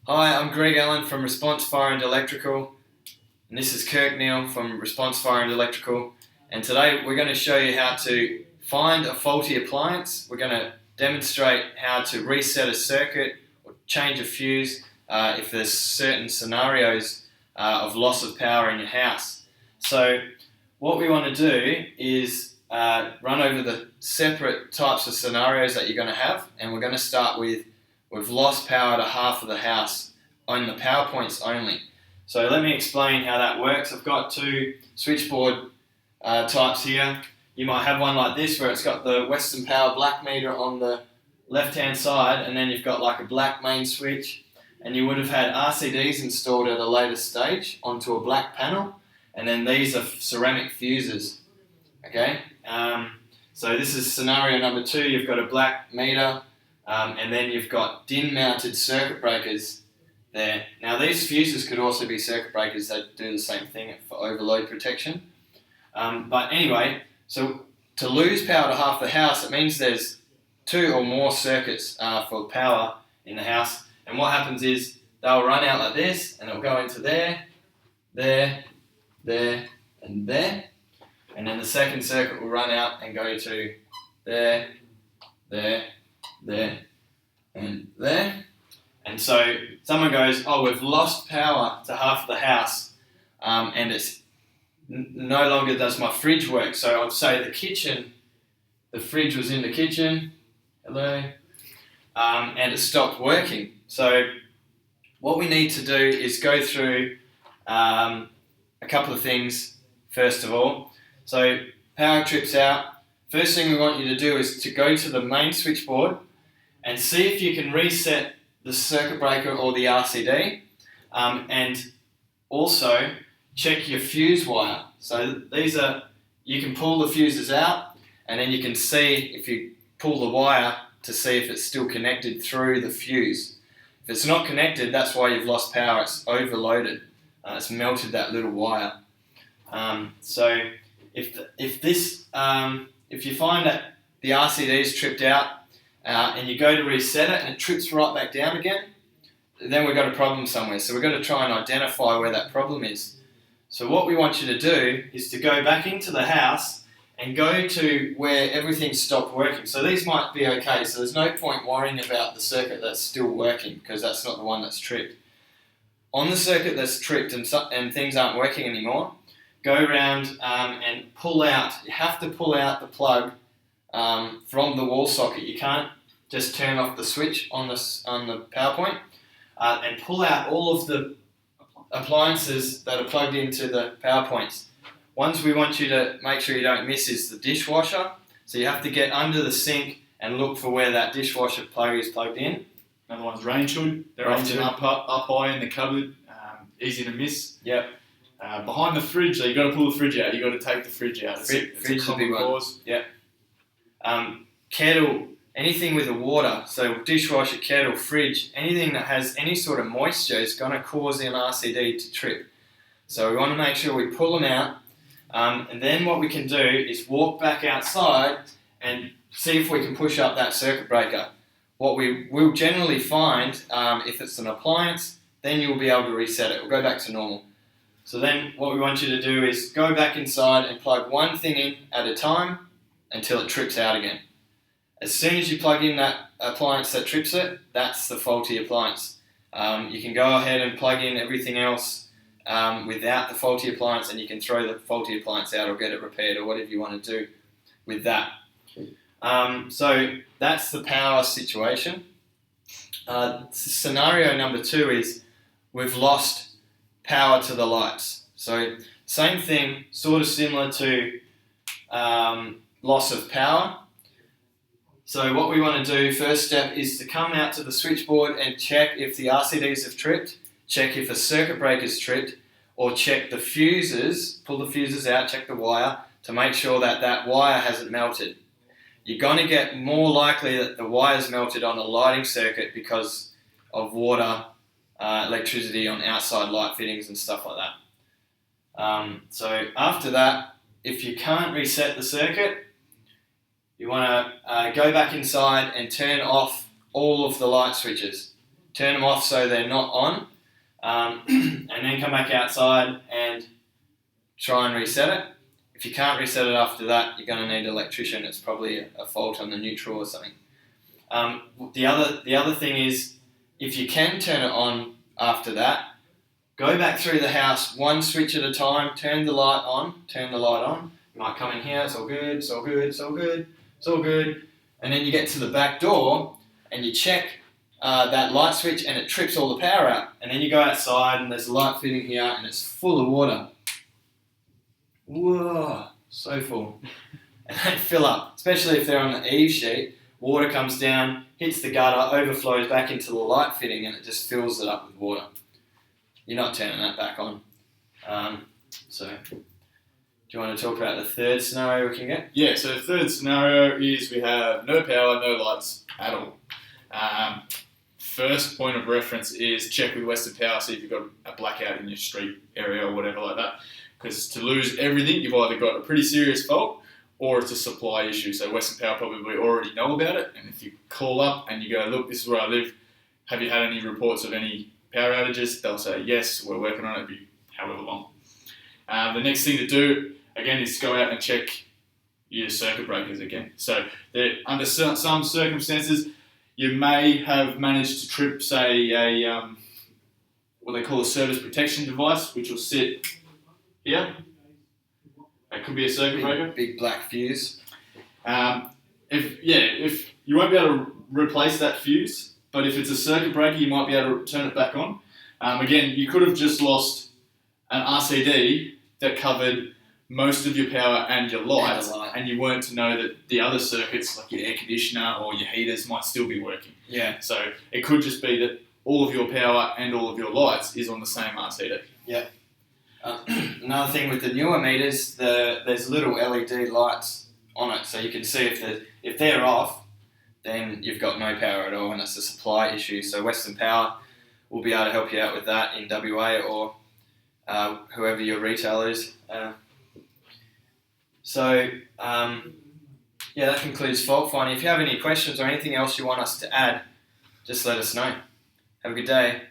Hi, I'm Greg Allen from Response Fire and Electrical, and this is Kirk Neal from Response Fire and Electrical. And today we're going to show you how to find a faulty appliance. We're going to demonstrate how to reset a circuit or change a fuse if there's certain scenarios of loss of power in your house. So what we want to do is run over the separate types of scenarios that you're going to have, and we're going to start with we've lost power to half of the house on the power points only. So let me explain how that works. I've got two switchboard types here. You might have one like this where it's got the Western Power black meter on the left hand side, and then you've got like a black main switch, and you would have had RCDs installed at a later stage onto a black panel, and then these are ceramic fuses. Okay, so this is scenario number 2. You've got a black meter, and then you've got DIN mounted circuit breakers there. Now these fuses could also be circuit breakers that do the same thing for overload protection. But anyway, so to lose power to half the house, it means there's 2 or more circuits for power in the house. And what happens is they'll run out like this, and it'll go into there, there, there, and there. And then the second circuit will run out and go to there, there, there, and there. And so someone goes, oh, we've lost power to half of the house, and it's no longer does my fridge work. So I'd say the fridge was in the kitchen, hello, and it stopped working. So what we need to do is go through a couple of things first of all. So power trips out. First thing we want you to do is to go to the main switchboard and see if you can reset the circuit breaker or the RCD, and also check your fuse wire. So these are, you can pull the fuses out, and then you can see if you pull the wire to see if it's still connected through the fuse. If it's not connected, that's why you've lost power. It's overloaded. It's melted that little wire. So if you find that the RCD is tripped out, and you go to reset it and it trips right back down again, then we've got a problem somewhere. So we've got to try and identify where that problem is. So what we want you to do is to go back into the house and go to where everything stopped working. So these might be okay, so there's no point worrying about the circuit that's still working, because that's not the one that's tripped. On the circuit that's tripped and things aren't working anymore, go around and pull out. You have to pull out the plug from the wall socket. You can't just turn off the switch on the power point, and pull out all of the appliances that are plugged into the power points. Ones we want you to make sure you don't miss is the dishwasher. So you have to get under the sink and look for where that dishwasher plug is plugged in. Another one's range hood. They're often up high in the cupboard, easy to miss. Yep. Behind the fridge, so you've got to pull the fridge out. You've got to take the fridge out. Fridge is a big one. Cause. Yep. Kettle, anything with the water, so dishwasher, kettle, fridge, anything that has any sort of moisture is going to cause an RCD to trip. So we want to make sure we pull them out, and then what we can do is walk back outside and see if we can push up that circuit breaker. What we will generally find, if it's an appliance, then you'll be able to reset it. We'll go back to normal. So then what we want you to do is go back inside and plug one thing in at a time until it trips out again. As soon as you plug in that appliance that trips it, that's the faulty appliance. You can go ahead and plug in everything else without the faulty appliance, and you can throw the faulty appliance out or get it repaired or whatever you want to do with that. So that's the power situation. Scenario number 2 is we've lost power to the lights. So same thing, sort of similar to loss of power. So what we want to do, first step, is to come out to the switchboard and check if the RCDs have tripped, check if a circuit breaker is tripped, or check the fuses, pull the fuses out, check the wire to make sure that that wire hasn't melted. You're going to get more likely that the wire's melted on a lighting circuit because of water, electricity on outside light fittings and stuff like that. So after that, if you can't reset the circuit, you want to go back inside and turn off all of the light switches. turn them off so they're not on, and then come back outside and try and reset it. If you can't reset it after that, you're going to need an electrician. It's probably a fault on the neutral or something. The other thing is, if you can turn it on after that, go back through the house one switch at a time, turn the light on. You might come in here, it's all good, it's all good, it's all good, it's all good. And then you get to the back door and you check that light switch and it trips all the power out. And then you go outside and there's a light fitting here and it's full of water. Whoa, so full. And they fill up, especially if they're on the eave sheet. Water comes down, hits the gutter, overflows back into the light fitting and it just fills it up with water. You're not turning that back on. So, do you want to talk about the third scenario we can get? Yeah, so the third scenario is we have no power, no lights at all. First point of reference is check with Western Power, see if you've got a blackout in your street area or whatever like that. Because to lose everything, you've either got a pretty serious fault or it's a supply issue. So Western Power probably already know about it. And if you call up and you go, look, this is where I live, have you had any reports of any power outages? They'll say, yes, we're working on it, it'll be however long. The next thing to do, again, is go out and check your circuit breakers again. So under some circumstances, you may have managed to trip, say, what they call a service protection device, which will sit here. It could be a circuit breaker. Big black fuse. If you won't be able to replace that fuse, but if it's a circuit breaker, you might be able to turn it back on. Again, you could have just lost an RCD that covered most of your power and your lights, and you weren't to know that the other circuits, like your air conditioner or your heaters, might still be working. Yeah. So it could just be that all of your power and all of your lights is on the same RCD. Yeah. Another thing with the newer meters, there's little LED lights on it, so you can see if they're off, then you've got no power at all, and it's a supply issue. So Western Power will be able to help you out with that in WA or whoever your retailer is. That concludes fault finding. If you have any questions or anything else you want us to add, just let us know. Have a good day.